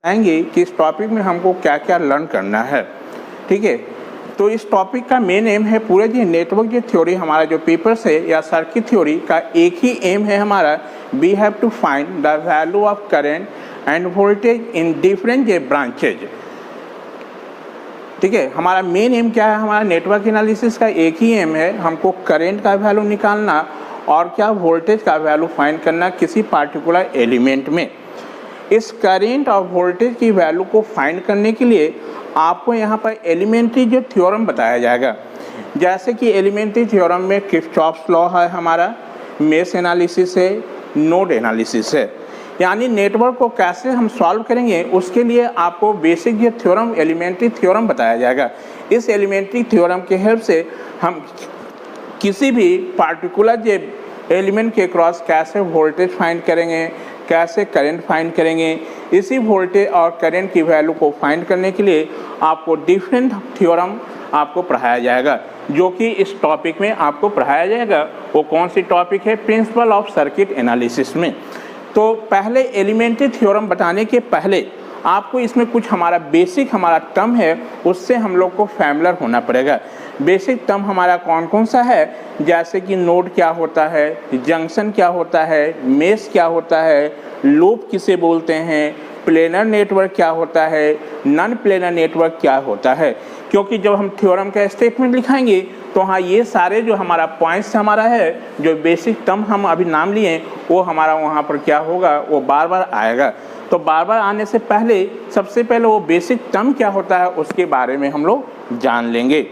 आएंगे कि इस टॉपिक में हमको क्या क्या लर्न करना है। ठीक है, तो इस टॉपिक का मेन एम है पूरे जो नेटवर्क जो थ्योरी हमारा जो पेपर्स है या सर्किट थ्योरी का एक ही एम है हमारा, we have to find the value of current and voltage in different branches. ठीक है, हमारा मेन एम क्या है, हमारा नेटवर्क एनालिसिस का एक ही एम है, हमको करंट का वैल्यू निकालना और क्या वोल्टेज का वैल्यू फाइंड करना किसी पार्टिकुलर एलिमेंट में। इस करंट और वोल्टेज की वैल्यू को फाइंड करने के लिए आपको यहाँ पर एलिमेंट्री जो थ्योरम बताया जाएगा, जैसे कि एलिमेंट्री थ्योरम में किरचॉफ्स लॉ है, हमारा मेश एनालिसिस है, नोड एनालिसिस है। यानी नेटवर्क को कैसे हम सॉल्व करेंगे उसके लिए आपको बेसिक जो थ्योरम एलिमेंट्री थ्योरम बताया जाएगा। इस एलिमेंट्री थ्योरम के हेल्प से हम किसी भी पार्टिकुलर जो एलिमेंट के क्रॉस कैसे वोल्टेज फाइंड करेंगे, कैसे करंट फाइंड करेंगे। इसी वोल्टेज और करंट की वैल्यू को फाइंड करने के लिए आपको डिफरेंट थ्योरम आपको पढ़ाया जाएगा, जो कि इस टॉपिक में आपको पढ़ाया जाएगा। वो कौन सी टॉपिक है, प्रिंसिपल ऑफ सर्किट एनालिसिस में। तो पहले एलिमेंट्री थ्योरम बताने के पहले आपको इसमें कुछ हमारा बेसिक हमारा टर्म है, उससे हम लोग को फैमिलियर होना पड़ेगा। बेसिक टर्म हमारा कौन कौन सा है, जैसे कि नोड क्या होता है, जंक्शन क्या होता है, मेश क्या होता है, लूप किसे बोलते हैं, प्लेनर नेटवर्क क्या होता है, नॉन प्लेनर नेटवर्क क्या होता है। क्योंकि जब हम थ्योरम का स्टेटमेंट लिखाएंगे तो हाँ, ये सारे जो हमारा पॉइंट्स हमारा है, जो बेसिक टर्म हम अभी नाम लिए वो हमारा वहाँ पर क्या होगा, वो बार बार आएगा। तो बार बार आने से पहले सबसे पहले वो बेसिक टर्म क्या होता है उसके बारे में हम लोग जान लेंगे।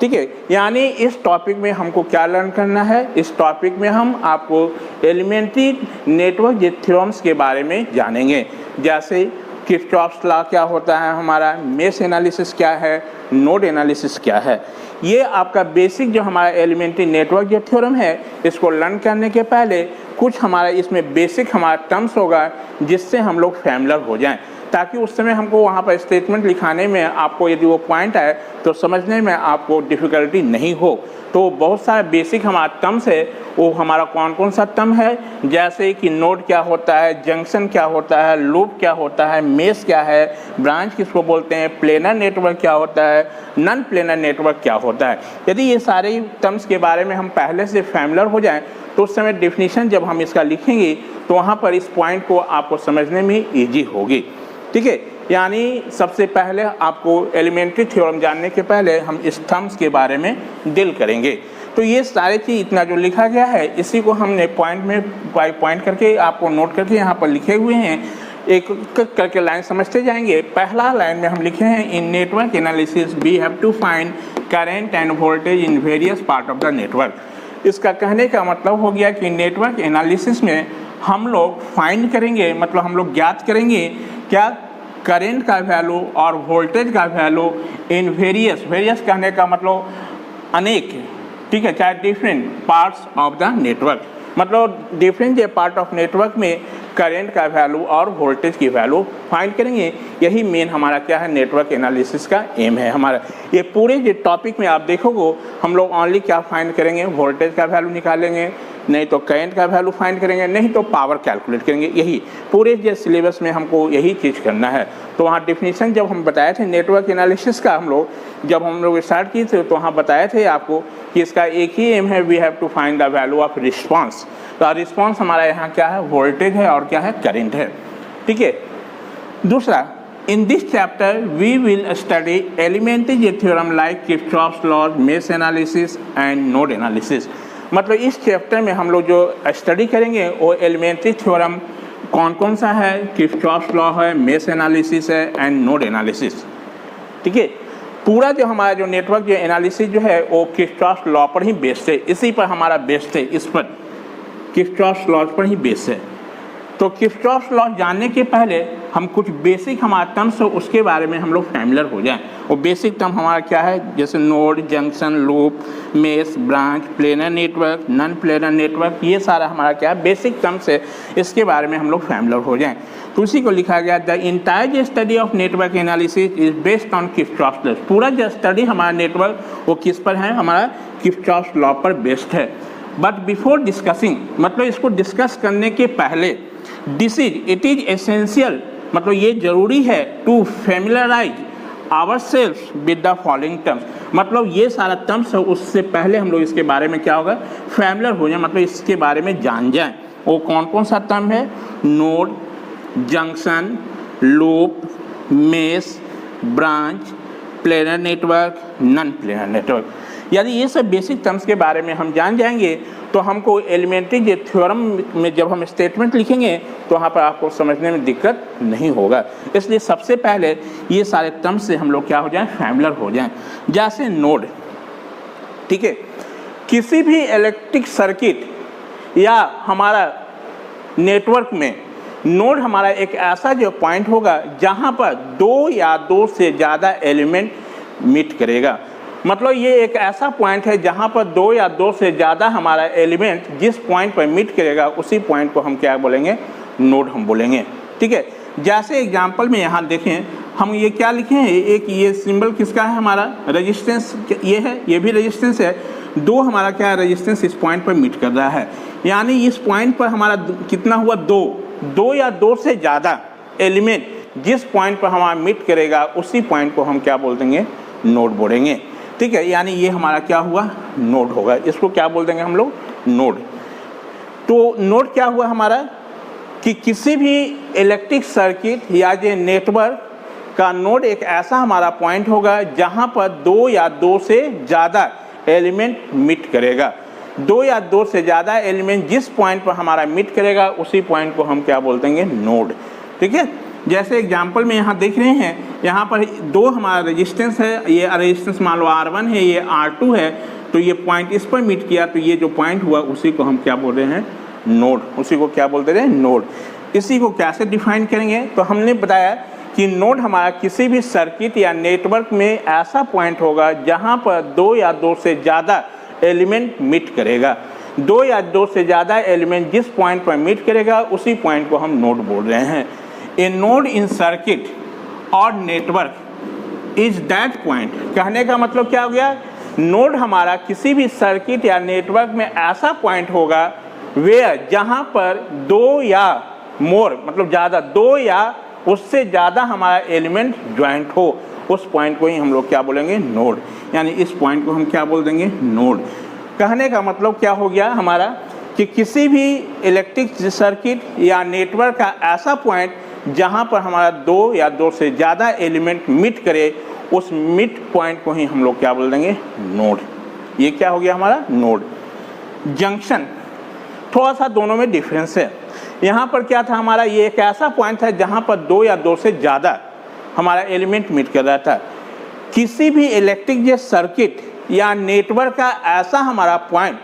ठीक है, यानी इस टॉपिक में हमको क्या लर्न करना है, इस टॉपिक में हम आपको एलिमेंट्री नेटवर्क थ्योरम्स के बारे में जानेंगे, जैसे किरचॉफ्स लॉ क्या होता है, हमारा मेश एनालिसिस क्या है, नोड एनालिसिस क्या है। ये आपका बेसिक जो हमारा एलिमेंट्री नेटवर्क जो थ्योरम है, इसको लर्न करने के पहले कुछ हमारा इसमें बेसिक हमारा टर्म्स होगा जिससे हम लोग फैमिलियर हो जाएं, ताकि उस समय हमको वहाँ पर स्टेटमेंट लिखाने में आपको यदि वो पॉइंट आए तो समझने में आपको डिफ़िकल्टी नहीं हो। तो बहुत सारे बेसिक हमारा टर्म्स है, वो हमारा कौन कौन सा टर्म है, जैसे कि नोड क्या होता है, जंक्शन क्या होता है, लूप क्या होता है, मेश क्या है, ब्रांच किसको बोलते हैं, प्लेनर नेटवर्क क्या होता है, नॉन प्लेनर नेटवर्क क्या होता है। यदि ये सारे टर्म्स के बारे में हम पहले से फैमिलियर हो जाएं तो उस समय डेफिनेशन जब हम इसका लिखेंगे तो वहाँ पर इस पॉइंट को आपको समझने में ईजी होगी। ठीक है, यानी सबसे पहले आपको एलिमेंट्री थ्योरम जानने के पहले हम इस टर्म्स के बारे में डील करेंगे। तो ये सारी चीज़ इतना जो लिखा गया है इसी को हमने पॉइंट में पॉइंट करके आपको नोट करके यहाँ पर लिखे हुए हैं, एक करके लाइन समझते जाएंगे। पहला लाइन में हम लिखे हैं, in network analysis we have to find current and voltage in various part of the network. इसका कहने का मतलब हो गया कि नेटवर्क एनालिसिस में हम लोग फाइंड करेंगे, मतलब हम लोग ज्ञात करेंगे क्या, करंट का वैल्यू और वोल्टेज का वैल्यू इन वेरियस कहने का मतलब अनेक, ठीक है, चाहे different parts of the network, मतलब डिफरेंट पार्ट ऑफ नेटवर्क में करंट का वैल्यू और वोल्टेज की वैल्यू फाइंड करेंगे। यही मेन हमारा क्या है, नेटवर्क एनालिसिस का एम है हमारा। ये पूरे जो टॉपिक में आप देखोगे हम लोग ओनली क्या फाइंड करेंगे, वोल्टेज का वैल्यू निकालेंगे, नहीं तो करंट का वैल्यू फाइंड करेंगे, नहीं तो पावर कैलकुलेट करेंगे। यही पूरे जो सिलेबस में हमको यही चीज़ करना है। तो वहाँ डिफिनीशन जब हम बताए थे नेटवर्क एनालिसिस का, जब हम लोग स्टार्ट किए थे तो वहाँ बताए थे आपको कि इसका एक ही एम है, we have to find the value of response. तो रिस्पॉन्स हमारा यहाँ क्या है, वोल्टेज है और क्या है, करंट है। ठीक है, दूसरा, in this chapter we will study elementary theorem like Kirchhoff's law, mesh analysis and node analysis. मतलब इस चैप्टर में हम लोग जो स्टडी करेंगे वो एलिमेंट्री थ्योरम कौन कौन सा है, किरचॉफ्स लॉ है, मेश एनालिसिस है एंड नोड एनालिसिस। ठीक है, पूरा जो हमारा जो नेटवर्क जो एनालिसिस जो है वो किरचॉफ्स लॉ पर ही बेस्ड है, इसी पर हमारा बेस्ड है, इस पर किरचॉफ्स लॉ पर ही बेस्ड है। तो किरचॉफ्स लॉ जानने के पहले हम कुछ बेसिक हमारा टर्म्स हो उसके बारे में हम लोग फैमिलियर हो जाएं। वो बेसिक टर्म हमारा क्या है, जैसे node, junction, loop, mesh, branch, planar network, non planar network, ये सारा हमारा क्या है, बेसिक टर्म्स है, इसके बारे में हम लोग फैमिलियर हो जाएं। तो उसी को लिखा गया, the entire study of network analysis is based on Kirchhoff's law. पूरा जो स्टडी हमारा नेटवर्क वो किस पर है, हमारा किरचॉफ्स लॉ पर बेस्ड है। बट बिफोर डिस्कसिंग, मतलब इसको डिस्कस करने के पहले, इट इज एसेंशियल मतलब ये जरूरी है to familiarise ourselves with the following terms, मतलब ये सारा टर्म्स है उससे पहले हम लोग इसके बारे में क्या होगा, फैमिलियर हो जाए, मतलब इसके बारे में जान जाएं। वो कौन कौन सा टर्म है, node, junction, loop, mesh, branch, planar network, non planar network. यदि ये सब बेसिक टर्म्स के बारे में हम जान जाएंगे तो हमको एलिमेंट्री जे थ्योरम में जब हम स्टेटमेंट लिखेंगे तो वहाँ पर आपको समझने में दिक्कत नहीं होगा। इसलिए सबसे पहले ये सारे टर्म्स से हम लोग क्या हो जाएं, फैमिलियर हो जाएं। जैसे नोड, ठीक है, किसी भी इलेक्ट्रिक सर्किट या हमारा नेटवर्क में नोड हमारा एक ऐसा जो पॉइंट होगा जहाँ पर दो या दो से ज़्यादा एलिमेंट मीट करेगा। मतलब ये एक ऐसा पॉइंट है जहाँ पर दो या दो से ज़्यादा हमारा एलिमेंट जिस पॉइंट पर मीट करेगा उसी पॉइंट को हम क्या बोलेंगे, नोड हम बोलेंगे। ठीक है, जैसे एग्जांपल में यहाँ देखें हम ये क्या लिखे हैं, एक ये सिंबल किसका है, हमारा रेजिस्टेंस ये है, ये भी रेजिस्टेंस है। दो हमारा क्या है, रेजिस्टेंस इस पॉइंट पर मीट कर रहा है, यानी इस पॉइंट पर हमारा कितना हुआ, दो या दो से ज़्यादा एलिमेंट जिस पॉइंट पर हमारा मीट करेगा उसी पॉइंट को हम क्या बोल देंगे, नोड बोलेंगे। ठीक है, यानी ये हमारा क्या हुआ, नोड होगा। इसको क्या बोल देंगे हम लोग, नोड। तो नोड क्या हुआ हमारा कि किसी भी इलेक्ट्रिक सर्किट या जो नेटवर्क का नोड एक ऐसा हमारा पॉइंट होगा जहाँ पर दो या दो से ज़्यादा एलिमेंट मीट करेगा। दो या दो से ज़्यादा एलिमेंट जिस पॉइंट पर हमारा मीट करेगा उसी पॉइंट को हम क्या बोल देंगे, नोड। ठीक है, जैसे एग्जांपल में यहाँ देख रहे हैं, यहाँ पर दो हमारा रेजिस्टेंस है, ये रेजिस्टेंस मान लो R1 है, ये R2 है, तो ये पॉइंट इस पर मीट किया तो ये जो पॉइंट हुआ उसी को हम क्या बोल रहे हैं, नोड। उसी को क्या बोलते हैं, नोड। इसी को कैसे डिफाइन करेंगे, तो हमने बताया कि नोड हमारा किसी भी सर्किट या नेटवर्क में ऐसा पॉइंट होगा जहाँ पर दो या दो से ज़्यादा एलिमेंट मीट करेगा। दो या दो से ज़्यादा एलिमेंट जिस पॉइंट पर मीट करेगा उसी पॉइंट को हम नोड बोल रहे हैं। ए नोड इन सर्किट और नेटवर्क इज दैट पॉइंट, कहने का मतलब क्या हो गया, नोड हमारा किसी भी सर्किट या नेटवर्क में ऐसा पॉइंट होगा वेयर जहाँ पर दो या मोर मतलब ज़्यादा, दो या उससे ज़्यादा हमारा एलिमेंट ज्वाइंट हो, उस पॉइंट को ही हम लोग क्या बोलेंगे, नोड। यानी इस पॉइंट को हम क्या बोल देंगे, नोड। कहने का मतलब क्या हो गया हमारा कि किसी भी इलेक्ट्रिक सर्किट या नेटवर्क का ऐसा पॉइंट जहाँ पर हमारा दो या दो से ज़्यादा एलिमेंट मीट करे, उस मीट पॉइंट को ही हम लोग क्या बोल देंगे, नोड। ये क्या हो गया हमारा, नोड। जंक्शन, थोड़ा सा दोनों में डिफरेंस है। यहाँ पर क्या था हमारा, ये एक ऐसा पॉइंट है जहाँ पर दो या दो से ज़्यादा हमारा एलिमेंट मीट कर रहा था। किसी भी इलेक्ट्रिक सर्किट या नेटवर्क का ऐसा हमारा पॉइंट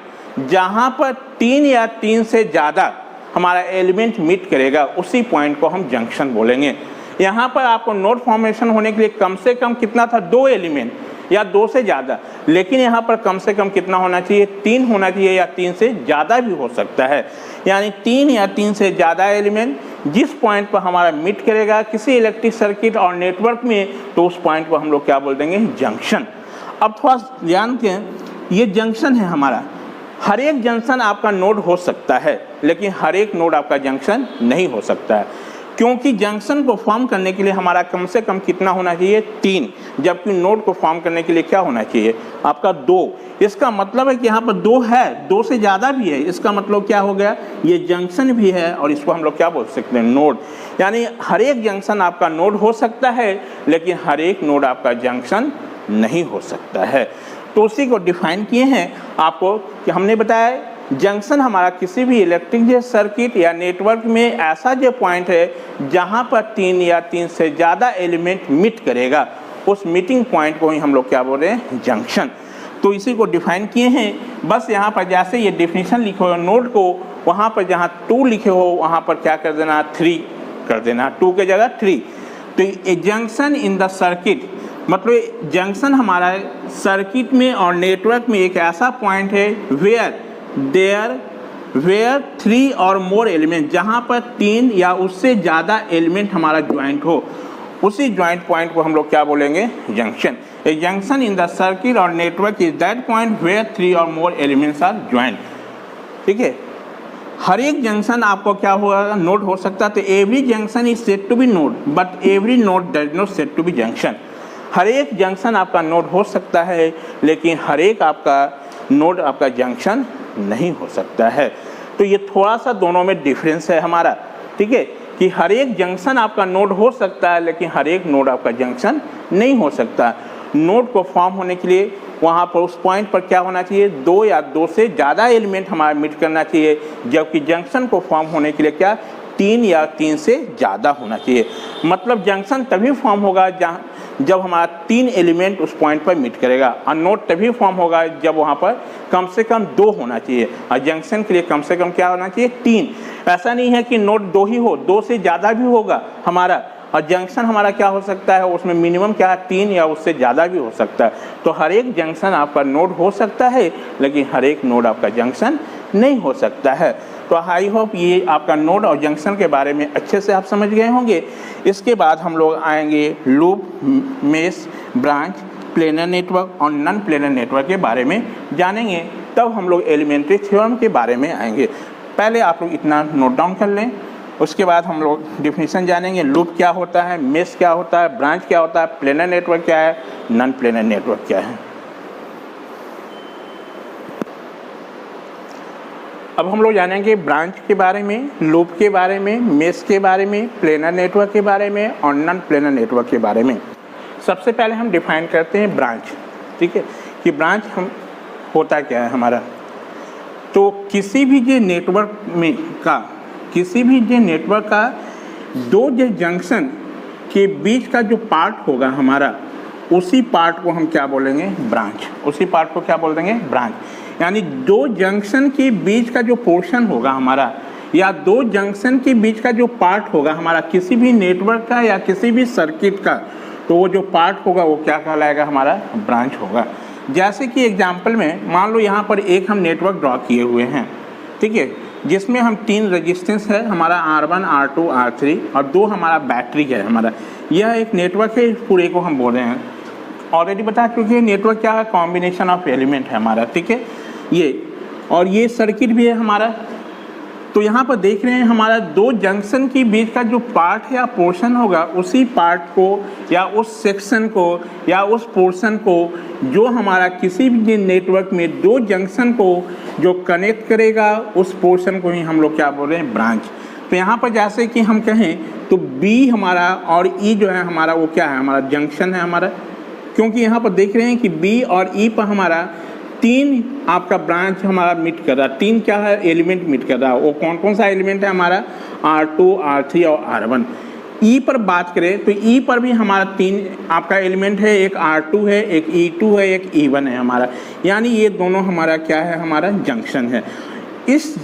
जहाँ पर तीन या तीन से ज़्यादा हमारा एलिमेंट मीट करेगा उसी पॉइंट को हम जंक्शन बोलेंगे। यहाँ पर आपको नोड फॉर्मेशन होने के लिए कम से कम कितना था, दो एलिमेंट या दो से ज़्यादा, लेकिन यहाँ पर कम से कम कितना होना चाहिए, तीन होना चाहिए या तीन से ज़्यादा भी हो सकता है। यानी तीन या तीन से ज़्यादा एलिमेंट जिस पॉइंट पर हमारा मीट करेगा किसी इलेक्ट्रिक सर्किट और नेटवर्क में, तो उस पॉइंट को हम लोग क्या बोल देंगे, जंक्शन। अब थोड़ा ध्यान दें, ये जंक्शन है हमारा। हर एक जंक्शन आपका नोड हो सकता है लेकिन हर एक नोड आपका जंक्शन नहीं हो सकता है, क्योंकि जंक्शन को फॉर्म करने के लिए हमारा कम से कम कितना होना चाहिए, तीन, जबकि नोड को फॉर्म करने के लिए क्या होना चाहिए आपका, दो। इसका मतलब है कि यहाँ पर दो है, दो से ज़्यादा भी है, इसका मतलब क्या हो गया, ये जंक्शन भी है और इसको हम लोग क्या बोल सकते हैं, नोड। यानी हर एक जंक्शन आपका नोड हो सकता है लेकिन हर एक नोड आपका जंक्शन नहीं हो सकता है। तो उसी को डिफाइन किए हैं आपको कि हमने बताया जंक्शन हमारा किसी भी इलेक्ट्रिक सर्किट या नेटवर्क में ऐसा जो पॉइंट है जहाँ पर तीन या तीन से ज़्यादा एलिमेंट मीट करेगा, उस मीटिंग पॉइंट को ही हम लोग क्या बोल रहे हैं, जंक्शन। तो इसी को डिफाइन किए हैं। बस यहाँ पर जैसे ये डेफिनेशन लिखे हो नोड को, वहाँ पर जहाँ 2 लिखे हो वहाँ पर क्या कर देना, 3 कर देना, 2 के जगह 3। तो ए जंक्शन इन द सर्किट, मतलब जंक्शन हमारा सर्किट में और नेटवर्क में एक ऐसा पॉइंट है वेयर 3 और मोर एलिमेंट, जहाँ पर 3 या उससे ज़्यादा एलिमेंट हमारा ज्वाइंट हो, उसी ज्वाइंट पॉइंट को हम लोग क्या बोलेंगे, junction. A junction in the circuit और network is that point where 3 और मोर एलिमेंट्स आर ज्वाइंट। ठीक है, हर एक जंक्शन आपको क्या होगा, नोड हो सकता है। तो every junction is said to be node but every node does not said to be junction. हर एक जंक्शन आपका नोड हो सकता है लेकिन हर एक आपका नोड आपका जंक्शन नहीं हो सकता है। तो ये थोड़ा सा दोनों में डिफरेंस है हमारा, ठीक है, कि हर एक जंक्शन आपका नोड हो सकता है लेकिन हर एक नोड आपका जंक्शन नहीं हो सकता। नोड को फॉर्म होने के लिए वहाँ पर उस पॉइंट पर क्या होना चाहिए, 2 या 2 से ज़्यादा एलिमेंट हमारा मीट करना चाहिए, जबकि जंक्शन को फॉर्म होने के लिए क्या 3 या 3 से ज़्यादा होना चाहिए। मतलब जंक्शन तभी फॉर्म होगा जब हमारा 3 एलिमेंट उस पॉइंट पर मीट करेगा, और नोड तभी फॉर्म होगा जब वहाँ पर कम से कम 2 होना चाहिए, और जंक्शन के लिए कम से कम क्या होना चाहिए 3। ऐसा नहीं है कि नोड 2 ही हो, 2 से ज़्यादा भी होगा हमारा, और जंक्शन हमारा क्या हो सकता है, उसमें मिनिमम क्या है 3 या उससे ज़्यादा भी हो सकता है। तो हर एक जंक्शन आपका नोड हो सकता है लेकिन हर एक नोड आपका जंक्शन नहीं हो सकता है। तो आई होप ये आपका नोड और जंक्शन के बारे में अच्छे से आप समझ गए होंगे। इसके बाद हम लोग आएंगे loop, mesh, branch, planar network और नॉन प्लेनर नेटवर्क के बारे में जानेंगे। तब हम लोग एलिमेंट्री थ्योरम के बारे में आएंगे। पहले आप लोग इतना नोट डाउन कर लें, उसके बाद हम लोग डिफिनीशन जानेंगे। लूप क्या होता है, मेश क्या होता है, ब्रांच क्या होता है, प्लेनर नेटवर्क क्या है, नॉन प्लेनर नेटवर्क क्या है। अब हम लोग जानेंगे ब्रांच के बारे में, लूप के बारे में, मेश के बारे में, प्लेनर नेटवर्क के बारे में और नॉन प्लेनर नेटवर्क के बारे में। सबसे पहले हम डिफाइन करते हैं ब्रांच, ठीक है, कि ब्रांच हम होता क्या है हमारा। तो किसी भी जो नेटवर्क में का दो जो जंक्शन के बीच का जो पार्ट होगा हमारा, उसी पार्ट को हम क्या बोलेंगे, ब्रांच। उसी पार्ट को क्या बोल देंगे, ब्रांच। यानी 2 जंक्शन के बीच का जो पोर्शन होगा हमारा, या 2 जंक्शन के बीच का जो पार्ट होगा हमारा किसी भी नेटवर्क का या किसी भी सर्किट का, तो वो जो पार्ट होगा वो क्या कहलाएगा, हमारा ब्रांच होगा। जैसे कि एग्जाम्पल में मान लो यहाँ पर एक हम नेटवर्क ड्रॉ किए हुए हैं, ठीक है, जिसमें हम 3 रेजिस्टेंस है हमारा R1, R2, R3 और 2 हमारा बैटरी है हमारा। यह एक नेटवर्क है, इस पूरे को हम बोल रहे हैं। ऑलरेडी बता चुके हैं नेटवर्क क्या है, कॉम्बिनेशन ऑफ एलिमेंट है हमारा, ठीक है ये, और ये सर्किट भी है हमारा। तो यहाँ पर देख रहे हैं हमारा 2 जंक्शन के बीच का जो पार्ट या पोर्शन होगा, उसी पार्ट को या उस सेक्शन को या उस पोर्शन को जो हमारा किसी भी नेटवर्क में 2 जंक्शन को जो कनेक्ट करेगा, उस पोर्शन को ही हम लोग क्या बोल रहे हैं, ब्रांच। तो यहाँ पर जैसे कि हम कहें तो B हमारा और E जो है हमारा, वो क्या है, हमारा जंक्शन है हमारा, क्योंकि यहाँ पर देख रहे हैं कि B और E पर हमारा 3 आपका ब्रांच हमारा मीट कर रहा है। 3 क्या है, एलिमेंट मीट कर रहा है। वो कौन कौन सा एलिमेंट है हमारा, R2, R3 और R1। E पर बात करें तो E पर भी हमारा 3 आपका एलिमेंट है, एक R2 है, एक E2 है, एक E1 है हमारा। यानी ये दोनों हमारा क्या है, हमारा जंक्शन है। इस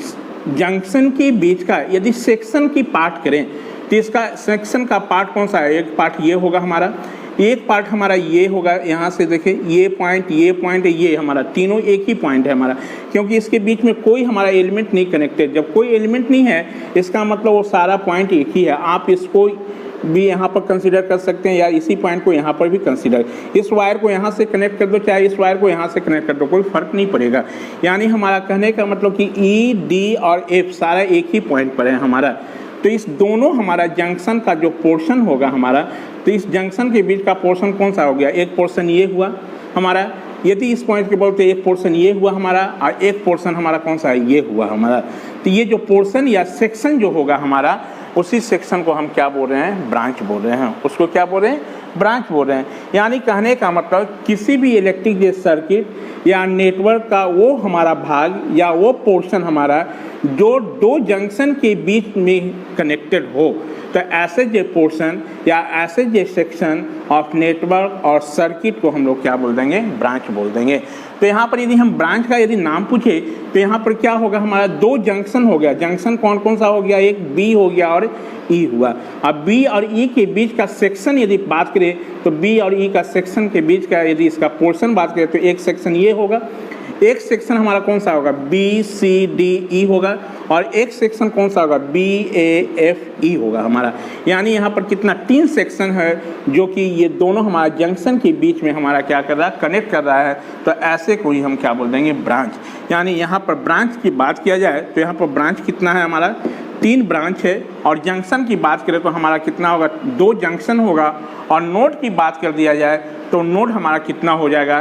जंक्शन के बीच का यदि सेक्शन की पार्ट करें तो इसका सेक्शन का पार्ट कौन सा है, एक पार्ट ये होगा हमारा, एक पार्ट हमारा ये होगा। यहाँ से देखें ये पॉइंट ये हमारा तीनों एक ही पॉइंट है हमारा, क्योंकि इसके बीच में कोई हमारा एलिमेंट नहीं कनेक्टेड। जब कोई एलिमेंट नहीं है इसका मतलब वो सारा पॉइंट एक ही है। आप इसको भी यहाँ पर कंसीडर कर सकते हैं या इसी पॉइंट को यहाँ पर भी कंसीडर, इस वायर को यहाँ से कनेक्ट कर दो चाहे इस वायर को यहाँ से कनेक्ट कर दो, कोई फर्क नहीं पड़ेगा। यानी हमारा कहने का मतलब कि E, D और F सारा एक ही पॉइंट पर है हमारा। तो इस दोनों हमारा जंक्शन का जो पोर्शन होगा हमारा, तो इस जंक्शन के बीच का पोर्शन कौन सा हो गया, एक पोर्शन ये हुआ हमारा, यदि इस पॉइंट के बोलते एक पोर्शन ये हुआ हमारा और एक पोर्शन हमारा कौन सा है, ये हुआ हमारा। तो ये जो पोर्शन या सेक्शन जो होगा हमारा, उसी सेक्शन को हम क्या बोल रहे हैं, ब्रांच बोल रहे हैं। उसको क्या बोल रहे हैं, ब्रांच बोल रहे हैं। यानी कहने का मतलब किसी भी इलेक्ट्रिक सर्किट या नेटवर्क का वो हमारा भाग या वो पोर्शन हमारा जो 2 जंक्शन के बीच में कनेक्टेड हो, तो ऐसे जो पोर्शन या ऐसे जो सेक्शन ऑफ नेटवर्क और सर्किट को हम लोग क्या बोल देंगे, ब्रांच बोल देंगे। तो यहाँ पर यदि हम ब्रांच का यदि नाम पूछे तो यहाँ पर क्या होगा, हमारा 2 जंक्शन हो गया। जंक्शन कौन कौन सा हो गया, एक B हो गया और E हुआ। अब B और E के बीच का सेक्शन यदि बात करें तो B और E का सेक्शन के बीच का यदि इसका पोर्शन बात करें तो एक सेक्शन ये होगा, एक सेक्शन हमारा कौन सा होगा, बी सी डी ई होगा, और एक सेक्शन कौन सा होगा, बी ए एफ ई होगा हमारा। यानी यहाँ पर कितना, 3 सेक्शन है जो कि ये दोनों हमारा जंक्शन के बीच में हमारा क्या कर रहा है, कनेक्ट कर रहा है। तो ऐसे को ही हम क्या बोल देंगे, ब्रांच। यानी यहाँ पर ब्रांच की बात किया जाए तो यहाँ पर ब्रांच कितना है हमारा, 3 ब्रांच है। और जंक्शन की बात करें तो हमारा कितना होगा, 2 जंक्शन होगा। और नोड की बात कर दिया जाए तो नोड हमारा कितना हो जाएगा,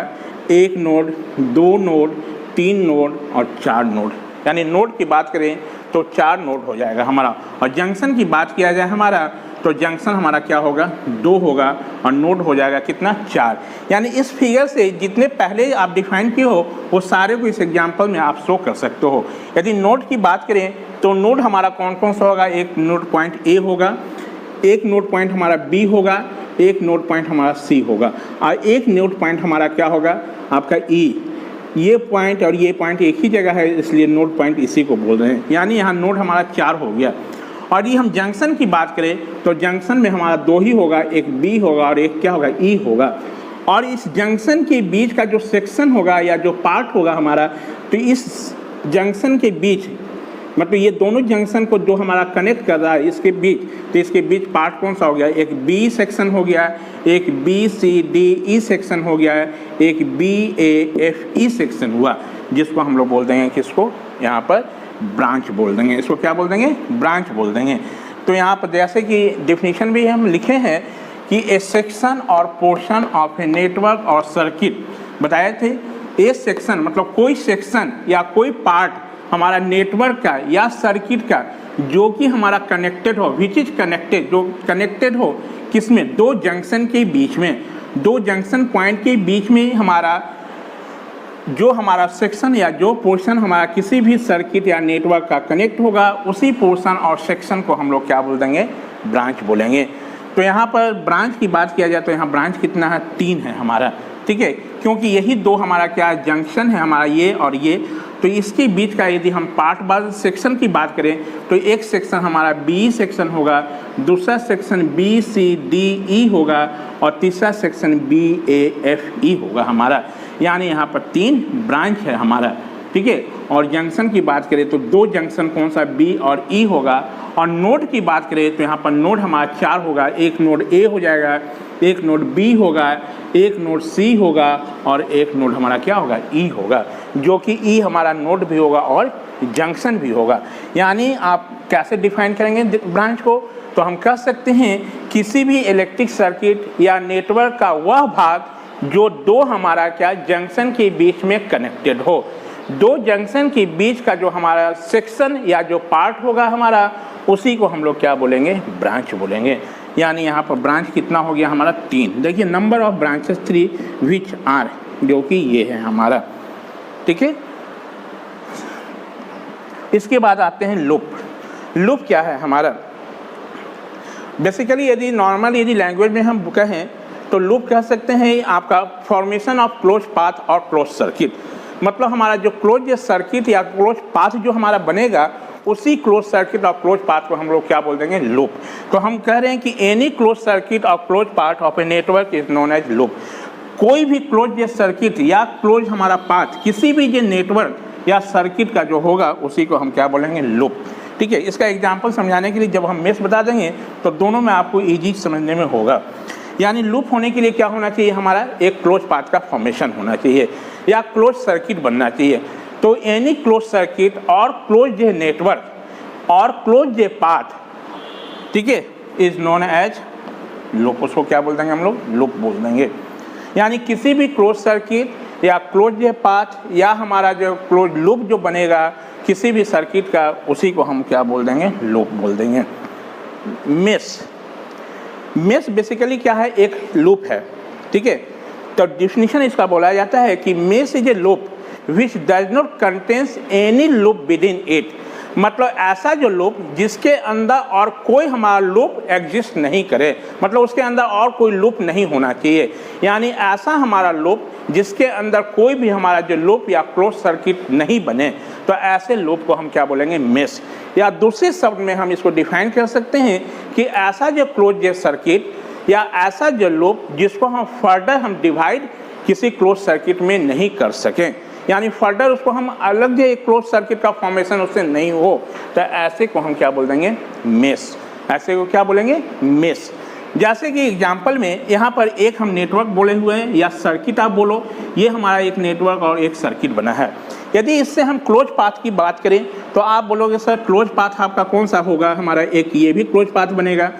1 नोड, 2 नोड, 3 नोड और 4 नोड। यानी नोड की बात करें तो 4 नोड हो जाएगा हमारा। और जंक्शन की बात किया जाए हमारा तो जंक्शन हमारा क्या होगा, 2 होगा, और नोड हो जाएगा कितना, 4। यानी इस फिगर से जितने पहले आप डिफाइन किए हो वो सारे को इस एग्जाम्पल में आप शो कर सकते हो। यदि नोड की बात करें तो नोड हमारा कौन कौन सा होगा, एक नोड पॉइंट ए होगा, एक नोड पॉइंट हमारा बी होगा, एक नोड पॉइंट हमारा सी होगा, और एक नोड पॉइंट हमारा क्या होगा आपका ई। ये पॉइंट और ये पॉइंट एक ही जगह है, इसलिए नोड पॉइंट इसी को बोल रहे हैं। यानी यहाँ नोड हमारा 4 हो गया। और ये हम जंक्शन की बात करें तो जंक्शन में हमारा 2 ही होगा, एक बी होगा और एक क्या होगा, ई होगा। और इस जंक्शन के बीच का जो सेक्शन होगा या जो पार्ट होगा हमारा, तो इस जंक्शन के बीच, मतलब ये दोनों जंक्शन को जो हमारा कनेक्ट कर रहा है इसके बीच, तो इसके बीच पार्ट कौन सा हो गया, एक बी सेक्शन हो गया, एक B C D E section हो गया है, एक B A F E section हुआ, जिसको हम लोग बोल देंगे किसको, यहाँ पर ब्रांच बोल देंगे। इसको क्या बोल देंगे, ब्रांच बोल देंगे। तो यहाँ पर जैसे कि डेफिनेशन भी हम लिखे हैं कि ए सेक्शन और पोर्शन ऑफ ए नेटवर्क और सर्किट बताए थे। ए सेक्शन मतलब कोई सेक्शन या कोई पार्ट हमारा नेटवर्क का या सर्किट का जो कि हमारा कनेक्टेड हो, विच इज कनेक्टेड, जो कनेक्टेड हो किसमें, 2 जंक्शन के बीच में, 2 जंक्शन पॉइंट के बीच में हमारा जो हमारा सेक्शन या जो पोर्शन हमारा किसी भी सर्किट या नेटवर्क का कनेक्ट होगा, उसी पोर्शन और सेक्शन को हम लोग क्या बोल देंगे, ब्रांच बोलेंगे। तो यहाँ पर ब्रांच की बात किया जाए तो यहाँ ब्रांच कितना है, 3 है हमारा, ठीक है, क्योंकि यही 2 हमारा क्या जंक्शन है हमारा, ये और ये। तो इसके बीच का यदि हम पार्ट बाय सेक्शन की बात करें तो एक सेक्शन हमारा बी सेक्शन होगा, दूसरा सेक्शन बी सी डी ई होगा, और तीसरा सेक्शन बी ए एफ ई होगा हमारा। यानी यहाँ पर 3 ब्रांच है हमारा, ठीक है। और जंक्शन की बात करें तो 2 जंक्शन कौन सा, बी और ई होगा। और नोड की बात करें तो यहाँ पर नोड हमारा 4 होगा, एक नोड ए हो जाएगा, एक नोड बी होगा, एक नोड सी होगा, और एक नोड हमारा क्या होगा, ई होगा, जो कि ई हमारा नोड भी होगा और जंक्शन भी होगा। यानी आप कैसे डिफाइन करेंगे ब्रांच को, तो हम कह सकते हैं किसी भी इलेक्ट्रिक सर्किट या नेटवर्क का वह भाग जो 2 हमारा क्या जंक्शन के बीच में कनेक्टेड हो। 2 जंक्शन के बीच का जो हमारा सेक्शन या जो पार्ट होगा हमारा, उसी को हम लोग क्या बोलेंगे, ब्रांच बोलेंगे। यानी यहाँ पर ब्रांच कितना हो गया हमारा, 3। देखिए number of branches 3 which are, जो कि ये है हमारा, ठीक है। इसके बाद आते हैं लूप। लूप क्या है हमारा, बेसिकली यदि नॉर्मल यदि लैंग्वेज में हम कहें तो लूप कह सकते हैं आपका फॉर्मेशन ऑफ क्लोज पाथ और क्लोज सर्किट। मतलब हमारा जो क्लोज सर्किट या क्लोज पाथ जो हमारा बनेगा, उसी क्लोज सर्किट और क्लोज पाथ को हम लोग क्या बोल देंगे, लूप। तो हम कह रहे हैं कि एनी क्लोज सर्किट और close path of A network is known as loop. कोई भी क्लोज सर्किट या क्लोज हमारा पाथ किसी भी जो नेटवर्क या सर्किट का जो होगा, उसी को हम क्या बोलेंगे, लूप, ठीक है। इसका एग्जाम्पल समझाने के लिए जब हम मेश बता देंगे तो दोनों में आपको ईजी समझने में होगा। यानी लूप होने के लिए क्या होना चाहिए, हमारा एक क्लोज पाथ का फॉर्मेशन होना चाहिए या क्लोज सर्किट बनना चाहिए। तो एनी क्लोज सर्किट और क्लोज नेटवर्क और क्लोज पाथ, ठीक है, इज नोन एज लूप। उसको क्या बोल देंगे हम लोग, लूप बोल देंगे। यानी किसी भी क्लोज सर्किट या क्लोज पाथ या हमारा जो क्लोज लूप जो बनेगा किसी भी सर्किट का, उसी को हम क्या बोल देंगे, लूप बोल देंगे। मेश, मेश बेसिकली क्या है, एक लूप है, ठीक है। तो डिफिनीशन इसका बोला जाता है कि mesh is a loop which does not contains any loop with in it. मतलब ऐसा जो लूप जिसके अंदर और कोई हमारा लूप एग्जिस्ट नहीं करे, मतलब उसके अंदर और कोई लूप नहीं होना चाहिए। यानी ऐसा हमारा लूप जिसके अंदर कोई भी हमारा जो लूप या क्लोज सर्किट नहीं बने, तो ऐसे लूप को हम क्या बोलेंगे, मेश। या दूसरे शब्द में हम इसको डिफाइन कर सकते हैं कि ऐसा जो क्लोज सर्किट या ऐसा जो लूप जिसको हम फर्दर हम डिवाइड किसी क्लोज सर्किट में नहीं कर सकें। यानी फर्दर उसको हम अलग एक क्लोज सर्किट का फॉर्मेशन उससे नहीं हो, तो ऐसे को हम क्या बोल देंगे, मेश। ऐसे को क्या बोलेंगे, मेश। जैसे कि एग्जाम्पल में यहाँ पर एक हम नेटवर्क बोले हुए हैं या सर्किट आप बोलो, ये हमारा एक नेटवर्क और एक सर्किट बना है। यदि इससे हम क्लोज पाथ की बात करें तो आप बोलोगे सर क्लोज पाथ आपका कौन सा होगा, हमारा एक ये भी क्लोज पाथ बनेगा,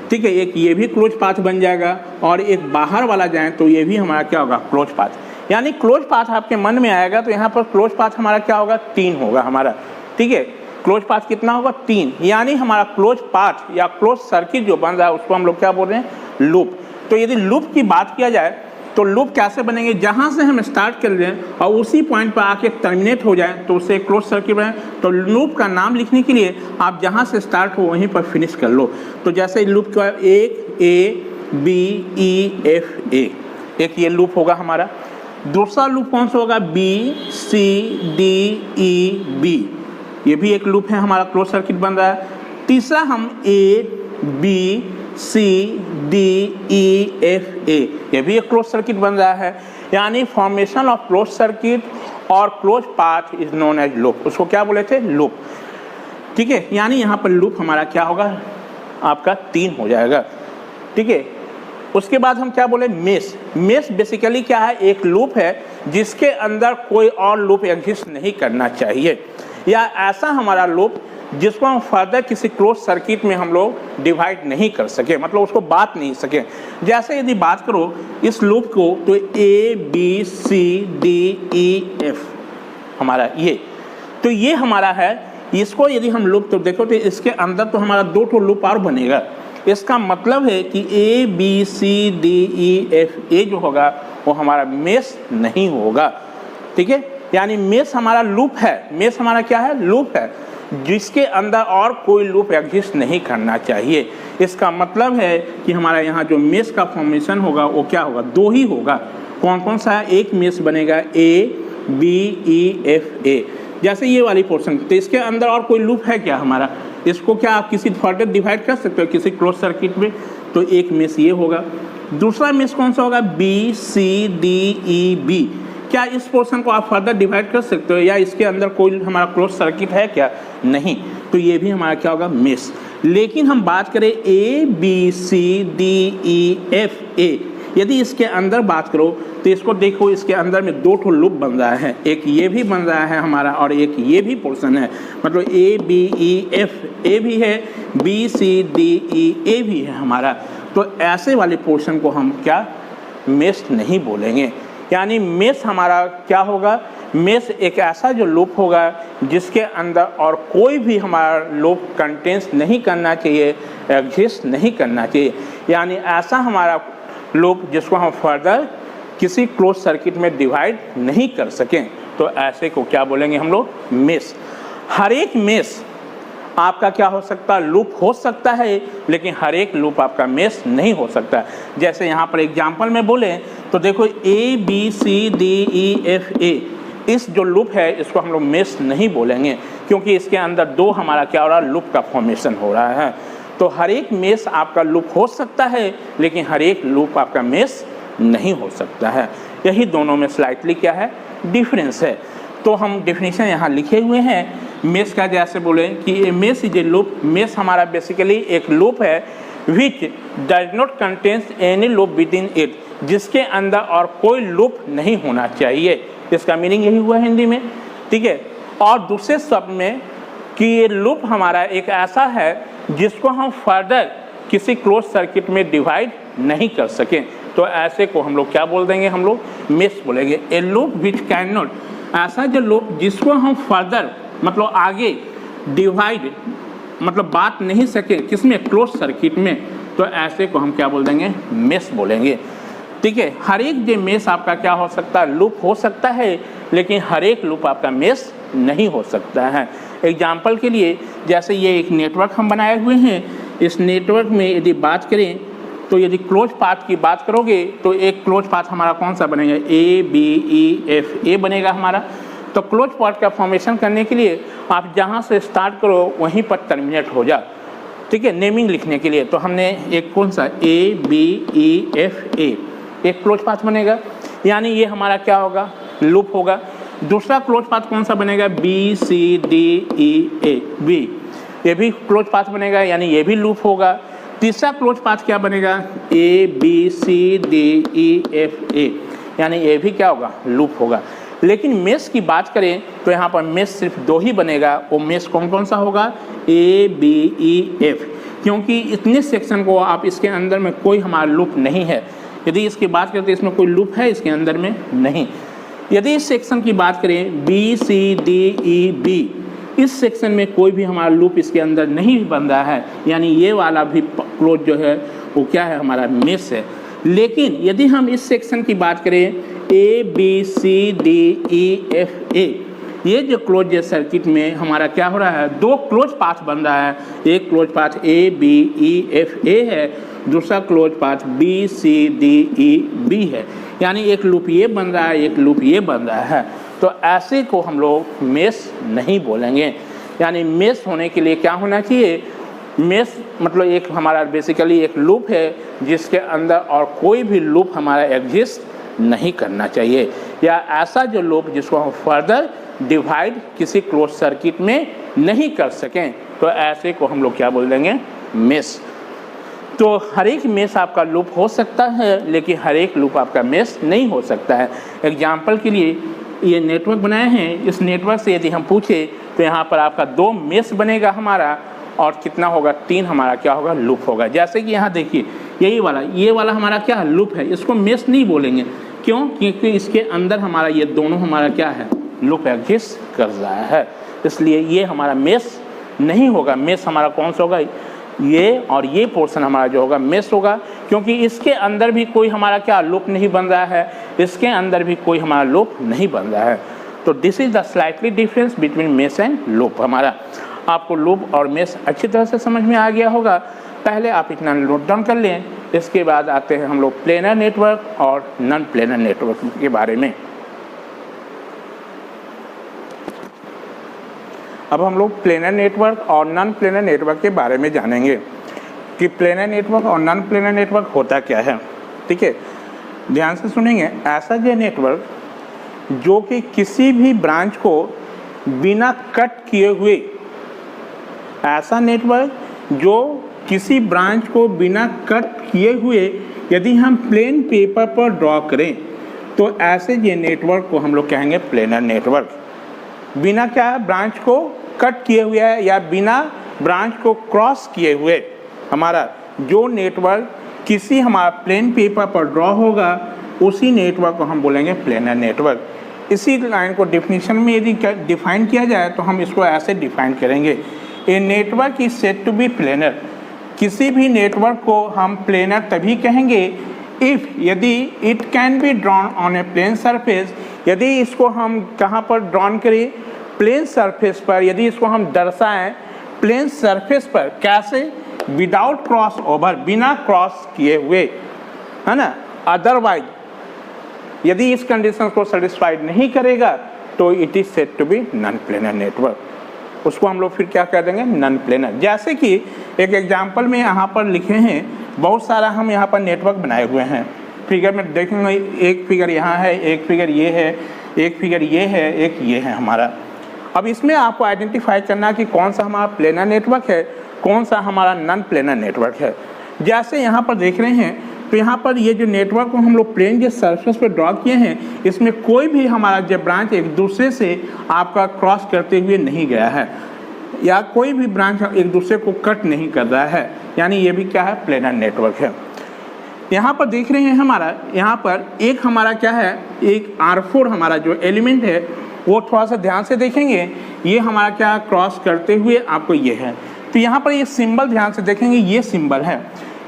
ठीक है, एक ये भी क्लोज पाथ बन जाएगा, और एक बाहर वाला जाए तो ये भी हमारा क्या होगा, क्लोज पाथ। यानी क्लोज पाथ आपके मन में आएगा तो यहाँ पर क्लोज पाथ हमारा क्या होगा, 3 होगा हमारा, ठीक है। क्लोज पाथ कितना होगा, 3। यानी हमारा क्लोज पाथ या क्लोज सर्किट जो बन रहा है उसको हम लोग क्या बोल रहे हैं, लूप। तो यदि लूप की बात किया जाए तो लूप कैसे बनेंगे, जहाँ से हम स्टार्ट कर रहे हैं और उसी पॉइंट पर आके टर्मिनेट हो जाए तो उससे क्लोज सर्किट बने। तो लूप का नाम लिखने के लिए आप जहाँ से स्टार्ट हो वहीं पर फिनिश कर लो। तो जैसे लूप का एक A B E F A, एक ये लूप होगा हमारा। दूसरा लूप कौन सा होगा, B C D E B, ये भी एक लूप है हमारा, क्लोज सर्किट बन रहा है। तीसरा हम A B C D E F A, ये भी एक क्लोज सर्किट बन रहा है। यानी फॉर्मेशन ऑफ क्लोज सर्किट और close path is known as loop, उसको क्या बोले थे, लूप, ठीक है। यानी यहाँ पर लूप हमारा क्या होगा, आपका 3 हो जाएगा, ठीक है। उसके बाद हम क्या बोले, मेश। मेश बेसिकली क्या है, एक लूप है जिसके अंदर कोई और लूप एग्जिस्ट नहीं करना चाहिए, या ऐसा हमारा लूप जिसको हम फर्दर किसी क्लोज सर्किट में हम लोग डिवाइड नहीं कर सके, मतलब उसको बांट नहीं सके। जैसे यदि बात करो इस लूप को तो A B C D E F हमारा ये, तो ये हमारा है। इसको यदि हम लूप तो देखो तो इसके अंदर तो हमारा 2 ठो लूप और बनेगा। इसका मतलब है कि A B C D E F A जो होगा वो हमारा मेश नहीं होगा, ठीक है। यानी मेश हमारा लूप है, मेश हमारा क्या है, लूप है जिसके अंदर और कोई लूप एग्जिस्ट नहीं करना चाहिए। इसका मतलब है कि हमारा यहाँ जो मेश का फॉर्मेशन होगा वो क्या होगा, 2 ही होगा। कौन कौन सा है, एक मेश बनेगा A B E F A, जैसे ये वाली पोर्शन। तो इसके अंदर और कोई लूप है क्या हमारा, इसको क्या आप किसी फर्दर डिवाइड कर सकते हो किसी क्लोज सर्किट में, तो एक मेश ये होगा। दूसरा मेश कौन सा होगा, B C D E B, क्या इस पोर्शन को आप फर्दर डिवाइड कर सकते हो या इसके अंदर कोई हमारा क्लोज सर्किट है क्या, नहीं, तो ये भी हमारा क्या होगा, मेश। लेकिन हम बात करें A B C D E F A, यदि इसके अंदर बात करो तो इसको देखो, इसके अंदर में 2 ठो लूप बन रहा है, एक ये भी बन रहा है हमारा और एक ये भी पोर्शन है, मतलब A B E F A भी है, B C D E A भी है हमारा। तो ऐसे वाले पोर्शन को हम क्या, मेश नहीं बोलेंगे। यानी मेश हमारा क्या होगा, मेश एक ऐसा जो लूप होगा जिसके अंदर और कोई भी हमारा लूप कंटेंस नहीं करना चाहिए, एग्जिस्ट नहीं करना चाहिए। यानी ऐसा हमारा लूप जिसको हम फर्दर किसी क्लोज सर्किट में डिवाइड नहीं कर सकें, तो ऐसे को क्या बोलेंगे हम लोग, मेश। हर एक मेश आपका क्या हो सकता है, लूप हो सकता है, लेकिन हर एक लूप आपका मेश नहीं हो सकता। जैसे यहाँ पर एग्जाम्पल में बोले तो देखो A B C D E F A, इस जो लूप है इसको हम लोग मेश नहीं बोलेंगे क्योंकि इसके अंदर 2 हमारा क्या हो रहा है, लूप का फॉर्मेशन हो रहा है। तो हर एक मेश आपका लूप हो सकता है लेकिन हर एक लूप आपका मेश नहीं हो सकता है। यही दोनों में स्लाइटली क्या है, डिफरेंस है। तो हम डेफिनेशन यहाँ लिखे हुए हैं मेश का, जैसे बोले कि mesh is a loop. Mesh हमारा बेसिकली एक लूप है which does not contains any loop with in it, जिसके अंदर और कोई लूप नहीं होना चाहिए। इसका मीनिंग यही हुआ हिंदी में, ठीक है। और दूसरे शब्द में कि ये लूप हमारा एक ऐसा है जिसको हम फर्दर किसी क्लोज सर्किट में डिवाइड नहीं कर सकें, तो ऐसे को हम लोग क्या बोल देंगे, हम लोग मेश बोलेंगे। ए लूप विच कैन नॉट, ऐसा जो लूप जिसको हम फर्दर मतलब आगे डिवाइड मतलब बात नहीं सके किसमें, क्लोज सर्किट में, तो ऐसे को हम क्या बोल देंगे, मेश बोलेंगे, ठीक है। हर एक जो मेश आपका क्या हो सकता है, लूप हो सकता है लेकिन हर एक लूप आपका मेश नहीं हो सकता है। एग्जाम्पल के लिए जैसे ये एक नेटवर्क हम बनाए हुए हैं, इस नेटवर्क में यदि बात करें तो यदि क्लोज पाथ की बात करोगे तो एक क्लोज पाथ हमारा कौन सा बनेगा, A B E F A बनेगा हमारा। तो क्लोज पाथ का फॉर्मेशन करने के लिए आप जहाँ से स्टार्ट करो वहीं पर टर्मिनेट हो जा, ठीक है, नेमिंग लिखने के लिए। तो हमने एक कौन सा A B E F A एक क्लोज पाथ बनेगा, यानी ये हमारा क्या होगा, लूप होगा। दूसरा क्लोज पाथ कौन सा बनेगा, B C D E A B, ये भी क्लोज पाथ बनेगा, यानी ये भी लूप होगा। तीसरा क्लोज पाथ क्या बनेगा, A B C D E F A, यानी ये भी क्या होगा, लूप होगा। लेकिन मेश की बात करें तो यहाँ पर मेश सिर्फ दो ही बनेगा, वो मेश कौन कौन सा होगा, ए बी ई एफ, क्योंकि इतने सेक्शन को आप इसके अंदर में कोई हमारा लूप नहीं है। यदि इसकी बात करें तो इसमें कोई लूप है इसके अंदर में नहीं। यदि इस सेक्शन की बात करें B C D E B, इस सेक्शन में कोई भी हमारा लूप इसके अंदर नहीं बन रहा है, यानी ये वाला भी क्लोज जो है वो क्या है, हमारा मेश है। लेकिन यदि हम इस सेक्शन की बात करें A B C D E F A, ये जो क्लोज सर्किट में हमारा क्या हो रहा है, दो क्लोज पाथ बन रहा है। एक close path A B E F A है, दूसरा close path B C D E B है, यानी एक लूप ये बन रहा है, एक लूप ये बन रहा है। तो ऐसे को हम लोग मेश नहीं बोलेंगे। यानी मेश होने के लिए क्या होना चाहिए, मेश मतलब एक हमारा बेसिकली एक लूप है जिसके अंदर और कोई भी लूप हमारा एग्जिस्ट नहीं करना चाहिए, या ऐसा जो लूप जिसको हम फर्दर डिवाइड किसी क्लोज सर्किट में नहीं कर सकें, तो ऐसे को हम लोग क्या बोल देंगे, मेश। तो हर एक मेश आपका लूप हो सकता है, लेकिन हर एक लूप आपका मेश नहीं हो सकता है। एग्जाम्पल के लिए ये नेटवर्क बनाए हैं, इस नेटवर्क से यदि हम पूछे तो यहाँ पर आपका दो मेश बनेगा हमारा, और कितना होगा, तीन हमारा क्या होगा, लूप होगा। जैसे कि यहाँ देखिए यही वाला, ये वाला हमारा क्या है, लूप है, इसको मेश नहीं बोलेंगे। क्यों, क्योंकि इसके अंदर हमारा ये दोनों हमारा क्या है, लूप एग्जिस्ट कर रहा है, इसलिए ये हमारा मेश नहीं होगा। मेश हमारा कौन सा होगा, ये और ये पोर्शन हमारा जो होगा मेश होगा, क्योंकि इसके अंदर भी कोई हमारा क्या लूप नहीं बन रहा है, इसके अंदर भी कोई हमारा लूप नहीं बन रहा है। तो this is the slightly difference between mesh and loop. हमारा आपको लूप और मेश अच्छी तरह से समझ में आ गया होगा। पहले आप इतना नोट डाउन कर लें, इसके बाद आते हैं हम लोग प्लेनर नेटवर्क और नॉन प्लेनर नेटवर्क के बारे में। अब हम लोग प्लेनर नेटवर्क और नॉन प्लेनर नेटवर्क के बारे में जानेंगे कि प्लेनर नेटवर्क और नॉन प्लेनर नेटवर्क होता क्या है। ठीक है, ध्यान से सुनेंगे। ऐसा जो नेटवर्क जो कि किसी भी ब्रांच को बिना कट किए हुए, ऐसा नेटवर्क जो किसी ब्रांच को बिना कट किए हुए यदि हम प्लेन पेपर पर ड्रॉ करें, तो ऐसे ये नेटवर्क को हम लोग कहेंगे प्लेनर नेटवर्क। बिना क्या, ब्रांच को कट किए हुए है या बिना ब्रांच को क्रॉस किए हुए हमारा जो नेटवर्क किसी हमारा प्लेन पेपर पर ड्रॉ होगा, उसी नेटवर्क को हम बोलेंगे प्लेनर नेटवर्क। इसी लाइन को डेफिनेशन में यदि डिफाइन किया जाए तो हम इसको ऐसे डिफाइन करेंगे, a network is said to be planar. किसी भी नेटवर्क को हम प्लेनर तभी कहेंगे इफ़, यदि it can be drawn on a plane surface, यदि इसको हम कहाँ पर ड्रॉन करें, प्लेन सरफेस पर, यदि इसको हम दर्शाएं प्लेन सरफेस पर, कैसे, विदाउट क्रॉस ओवर, बिना क्रॉस किए हुए, है ना। अदरवाइज यदि इस कंडीशन को सेटिस्फाइड नहीं करेगा तो it is said to be non planar network, उसको हम लोग फिर क्या कह देंगे, नॉन प्लेनर। जैसे कि एक एग्जांपल में यहाँ पर लिखे हैं, बहुत सारा हम यहाँ पर नेटवर्क बनाए हुए हैं। फिगर में देखेंगे, एक फिगर यहाँ है, एक फिगर ये है, एक फिगर ये है, एक ये है हमारा। अब इसमें आपको आइडेंटिफाई करना कि कौन सा हमारा प्लेनर नेटवर्क है, कौन सा हमारा नॉन प्लेनर नेटवर्क है। जैसे यहाँ पर देख रहे हैं, तो यहाँ पर ये जो नेटवर्क को हम लोग प्लेन के सरफेस पर ड्रॉ किए हैं, इसमें कोई भी हमारा जो ब्रांच एक दूसरे से आपका क्रॉस करते हुए नहीं गया है, या कोई भी ब्रांच एक दूसरे को कट नहीं कर रहा है, यानी ये भी क्या है, प्लेनर नेटवर्क है। यहाँ पर देख रहे हैं हमारा, यहाँ पर एक हमारा क्या है, एक R4 हमारा जो एलिमेंट है वो थोड़ा सा ध्यान से देखेंगे, ये हमारा क्या क्रॉस करते हुए आपको ये है। तो यहाँ पर ये सिंबल ध्यान से देखेंगे, ये सिंबल है,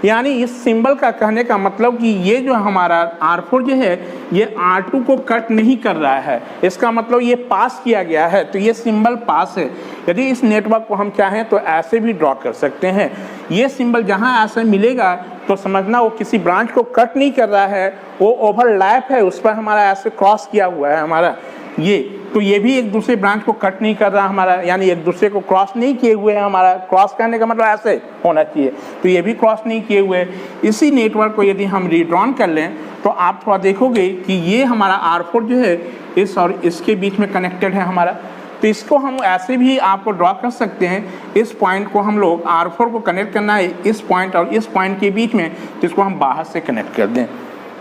यानी इस सिंबल का कहने का मतलब कि ये जो हमारा R4 जो है ये R2 को कट नहीं कर रहा है, इसका मतलब ये पास किया गया है, तो ये सिंबल पास है। यदि इस नेटवर्क को हम चाहें तो ऐसे भी ड्रॉ कर सकते हैं। ये सिंबल जहाँ ऐसे मिलेगा तो समझना वो किसी ब्रांच को कट नहीं कर रहा है, वो ओवरलैप है, उस पर हमारा ऐसे क्रॉस किया हुआ है हमारा ये। तो ये भी एक दूसरे ब्रांच को कट नहीं कर रहा हमारा, यानी एक दूसरे को क्रॉस नहीं किए हुए हैं हमारा। क्रॉस करने का मतलब ऐसे होना चाहिए, तो ये भी क्रॉस नहीं किए हुए। इसी नेटवर्क को यदि हम रीड्रॉन कर लें तो आप थोड़ा देखोगे कि ये हमारा R4 जो है इस और इसके बीच में कनेक्टेड है हमारा। तो इसको हम ऐसे भी आपको ड्रॉ कर सकते हैं, इस पॉइंट को हम लोग R4 को कनेक्ट करना है इस पॉइंट और इस पॉइंट के बीच में, तो इसको हम बाहर से कनेक्ट कर दें।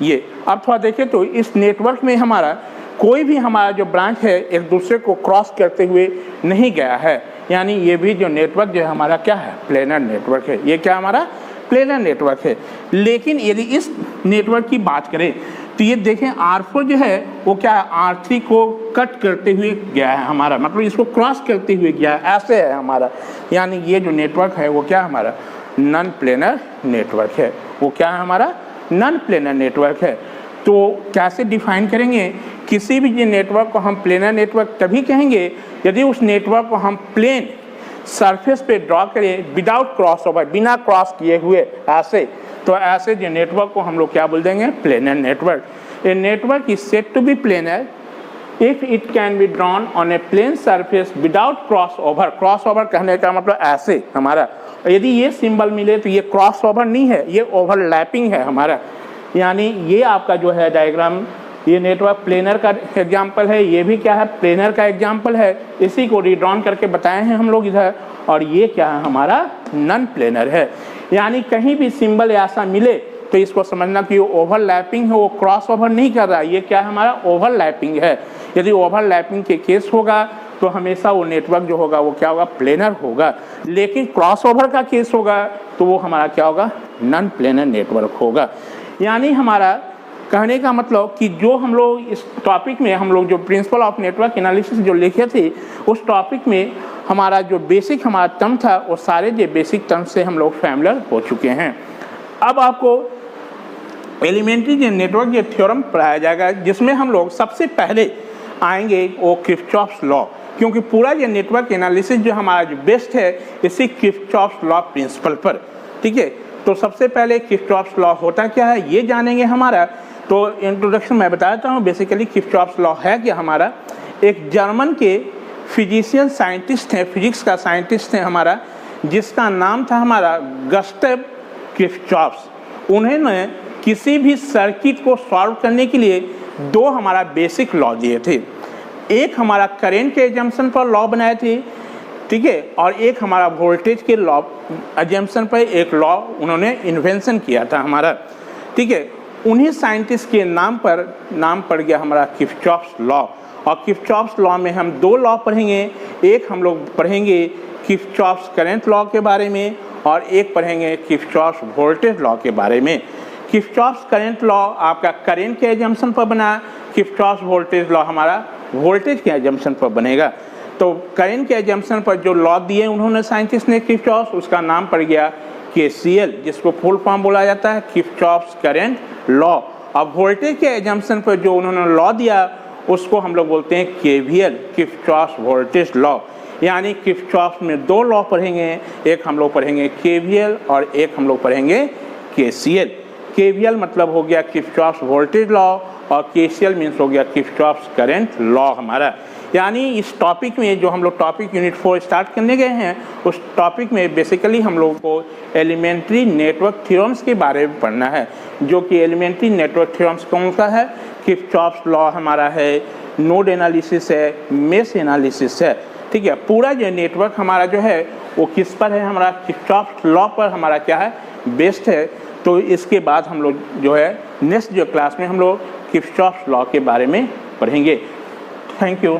ये अब थोड़ा देखें तो इस नेटवर्क में हमारा कोई भी हमारा जो ब्रांच है एक दूसरे को क्रॉस करते हुए नहीं गया है, यानी ये भी जो नेटवर्क जो है हमारा क्या है, प्लेनर नेटवर्क है। ये क्या हमारा प्लेनर नेटवर्क है। लेकिन यदि इस नेटवर्क की बात करें तो ये देखें R4 जो है वो क्या है, R3 को कट करते हुए गया है हमारा, मतलब इसको क्रॉस करते हुए गया है, ऐसे है हमारा। यानी ये जो नेटवर्क है वो क्या हमारा नॉन प्लेनर नेटवर्क है। वो क्या है हमारा नॉन प्लेनर नेटवर्क है। तो कैसे डिफाइन करेंगे, किसी भी नेटवर्क को हम प्लेनर नेटवर्क तभी कहेंगे यदि उस नेटवर्क को हम प्लेन सरफेस पे ड्रॉ करें विदाउट क्रॉस ओवर, बिना क्रॉस किए हुए ऐसे। तो ऐसे जो नेटवर्क को हम लोग क्या बोल देंगे, planar network. A network is said to be planar if it can be drawn on a plane surface without cross over. Cross over कहने का मतलब ऐसे हमारा, यदि ये सिंबल मिले तो ये क्रॉस ओवर नहीं है, ये ओवरलैपिंग है हमारा। यानी ये आपका जो है डायग्राम, ये नेटवर्क प्लेनर का एग्जाम्पल है, ये भी क्या है प्लेनर का एग्जाम्पल है। इसी को रीड्रॉन करके बताए हैं हम लोग इधर। और ये क्या है हमारा नॉन प्लेनर है। यानी कहीं भी सिंबल ऐसा मिले तो इसको समझना कि वो ओवरलैपिंग है, वो क्रॉस ओवर नहीं कर रहा है, ये क्या है हमारा ओवरलैपिंग है। यदि ओवरलैपिंग के केस होगा तो हमेशा वो नेटवर्क जो होगा वो क्या होगा, प्लेनर होगा। लेकिन क्रॉस ओवर का केस होगा तो वो हमारा क्या होगा, नॉन प्लेनर नेटवर्क होगा। यानी हमारा कहने का मतलब कि जो हम लोग इस टॉपिक में हम लोग जो प्रिंसिपल ऑफ नेटवर्क एनालिसिस जो लिखे थे उस टॉपिक में हमारा जो बेसिक हमारा टर्म था वो सारे जो बेसिक टर्म से हम लोग फैमिलियर हो चुके हैं। अब आपको एलिमेंट्री जो नेटवर्क जो थ्योरम पढ़ाया जाएगा, जिसमें हम लोग सबसे पहले आएंगे वो किरचॉफ्स लॉ, क्योंकि पूरा ये नेटवर्क एनालिसिस जो हमारा जो बेस्ट है इसी किरचॉफ्स लॉ प्रिंसिपल पर। ठीक है, तो सबसे पहले किरचॉफ्स लॉ होता क्या है ये जानेंगे हमारा। तो इंट्रोडक्शन मैं बताता हूँ। बेसिकली किरचॉफ्स लॉ है कि हमारा एक जर्मन के फिजिशियन साइंटिस्ट हैं, फिजिक्स का साइंटिस्ट हैं हमारा, जिसका नाम था हमारा गस्टेव किरचॉफ्स। उन्होंने किसी भी सर्किट को सॉल्व करने के लिए दो हमारा बेसिक लॉ दिए थे। एक हमारा करेंट के एजम्पशन पर लॉ बनाए थे, ठीक है, और एक हमारा वोल्टेज के लॉ एजम्पशन पर एक लॉ उन्होंने इन्वेंशन किया था हमारा। ठीक है, उन्हीं साइंटिस्ट के नाम पड़ गया हमारा किरचॉफ्स लॉ। और किरचॉफ्स लॉ में हम दो लॉ पढ़ेंगे। एक हम लोग पढ़ेंगे किरचॉफ्स करंट लॉ के बारे में और एक पढ़ेंगे किरचॉफ्स वोल्टेज लॉ के बारे में। किरचॉफ्स करंट लॉ आपका करंट के एजम्पशन पर बना, किरचॉफ्स वोल्टेज लॉ हमारा वोल्टेज के एजम्पशन पर बनेगा। तो करंट के एजम्पशन पर जो लॉ दिए उन्होंने साइंटिस्ट ने किरचॉफ्स, उसका नाम पड़ गया KCL, जिसको फुल फॉर्म बोला जाता है किरचॉफ्स करंट लॉ। अब वोल्टेज के एजम्पशन पर जो उन्होंने लॉ दिया उसको हम लोग बोलते हैं KVL, किरचॉफ्स वोल्टेज लॉ। यानी किरचॉफ्स में दो लॉ पढ़ेंगे, एक हम लोग पढ़ेंगे KVL और एक हम लोग पढ़ेंगे KCL। KVL मतलब हो गया किरचॉफ्स वोल्टेज लॉ और KCL मीन्स हो गया किरचॉफ्स करंट लॉ हमारा। यानी इस टॉपिक में जो हम लोग टॉपिक यूनिट 4 स्टार्ट करने गए हैं उस टॉपिक में बेसिकली हम लोगों को एलिमेंट्री नेटवर्क थ्योरम्स के बारे में पढ़ना है। जो कि एलिमेंट्री नेटवर्क थ्योरम्स कौन सा है, किरचॉफ्स लॉ हमारा है, नोड एनालिसिस है, मेश एनालिसिस है। ठीक है, पूरा जो नेटवर्क हमारा जो है वो किस पर है, हमारा किरचॉफ्स लॉ पर हमारा क्या है, बेस्ड है। तो इसके बाद हम लोग जो है नेक्स्ट जो क्लास में हम लोग किरचॉफ्स लॉ के बारे में पढ़ेंगे। Thank you.